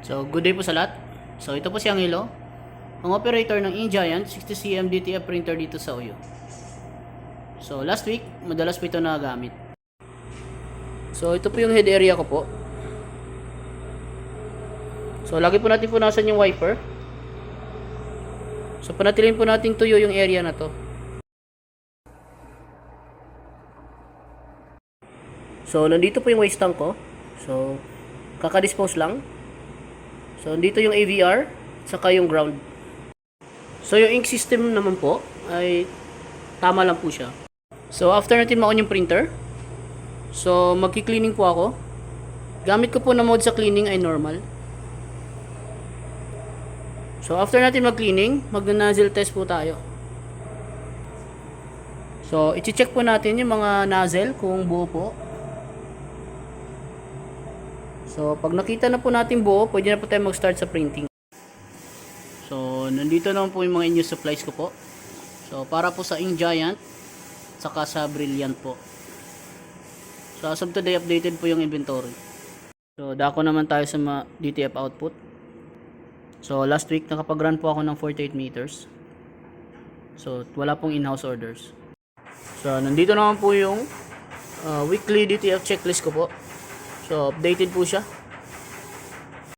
So, good day po sa lahat. So, ito po si Angelo, ang operator ng InGiant 60cm DTF printer dito sa Oyo. So, last week, madalas po ito nagagamit. So, ito po yung head area ko po. So, lagi po natin punasan yung wiper. So, panatilin po natin tuyo yung area na to. So, nandito po yung waste tank ko. So, kakadispose lang. So, dito yung AVR, saka yung ground. So, yung ink system naman po, ay tama lang po siya. So, after natin ma-on yung printer, so, magki-cleaning po ako. Gamit ko po na mode sa cleaning ay normal. So, after natin mag-cleaning, mag-nozzle test po tayo. So, i-check po natin yung mga nozzle kung buo po. So, pag nakita na po natin buo, pwede na po tayo mag-start sa printing. So, nandito naman po yung mga in-use supplies ko po. So, para po sa InGiant, saka sa Brilliant po. So, as of today, updated po yung inventory. So, dako naman tayo sa mga DTF output. So, last week, nakapag-run po ako ng 48 meters. So, wala pong in-house orders. So, nandito naman po yung weekly DTF checklist ko po. So, updated po siya.